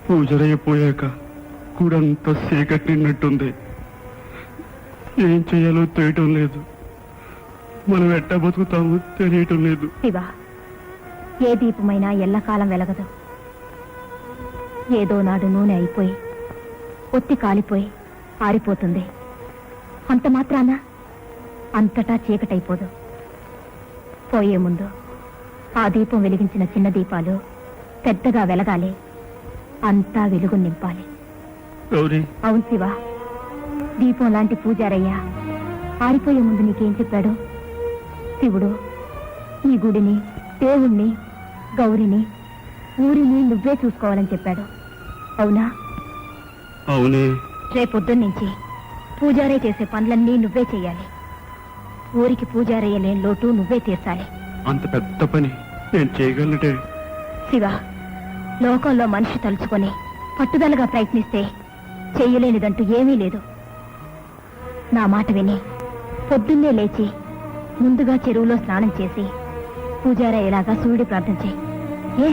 పూజరైపోయాక కూడంతా చీకట్టినట్టుంది. ఏం చేయాలో తెలియటం లేదు. మనం ఎట్టా బతుకుతామో తెలియటం లేదు. శివ, ఏ దీపమైనా ఎల్లకాలం వెలగదు. ఏదో నాడు నూనె అయిపోయి ఒత్తి కాలిపోయి ఆరిపోతుంది. అంత మాత్రాన అంతటా చీకటైపోదు. పోయే ముందు ఆ దీపం వెలిగించిన చిన్న దీపాలు పెద్దగా వెలగాలి. అంతా వెలుగు నింపాలి. అవును శివ, దీపం లాంటి పూజారయ్యా ఆరిపోయే ముందు నీకేం చెప్పాడు? శివుడు ఈ గుడిని, దేవుణ్ణి, గౌరిని, ఊరిని నువ్వే చూసుకోవాలని చెప్పాడు. అవునా? అవునే. రేపొద్దున్నుంచి పూజారే చేసే పనులన్నీ నువ్వే చెయ్యాలి. ఊరికి పూజారయ్య లేని లోటు నువ్వే తీర్చాలి. అంత పెద్ద పని నేను చేయగలటే? శివ, లోకంలో మనిషి తలుచుకొని పట్టుదలగా ప్రయత్నిస్తే చెయ్యలేనిదంటూ ఏమీ లేదు. నా మాట విని పొద్దున్నే లేచి ముందుగా చెరువులో స్నానం చేసి పూజారయ్యేలాగా సూర్యుడి ప్రార్థన చేయి. ఏ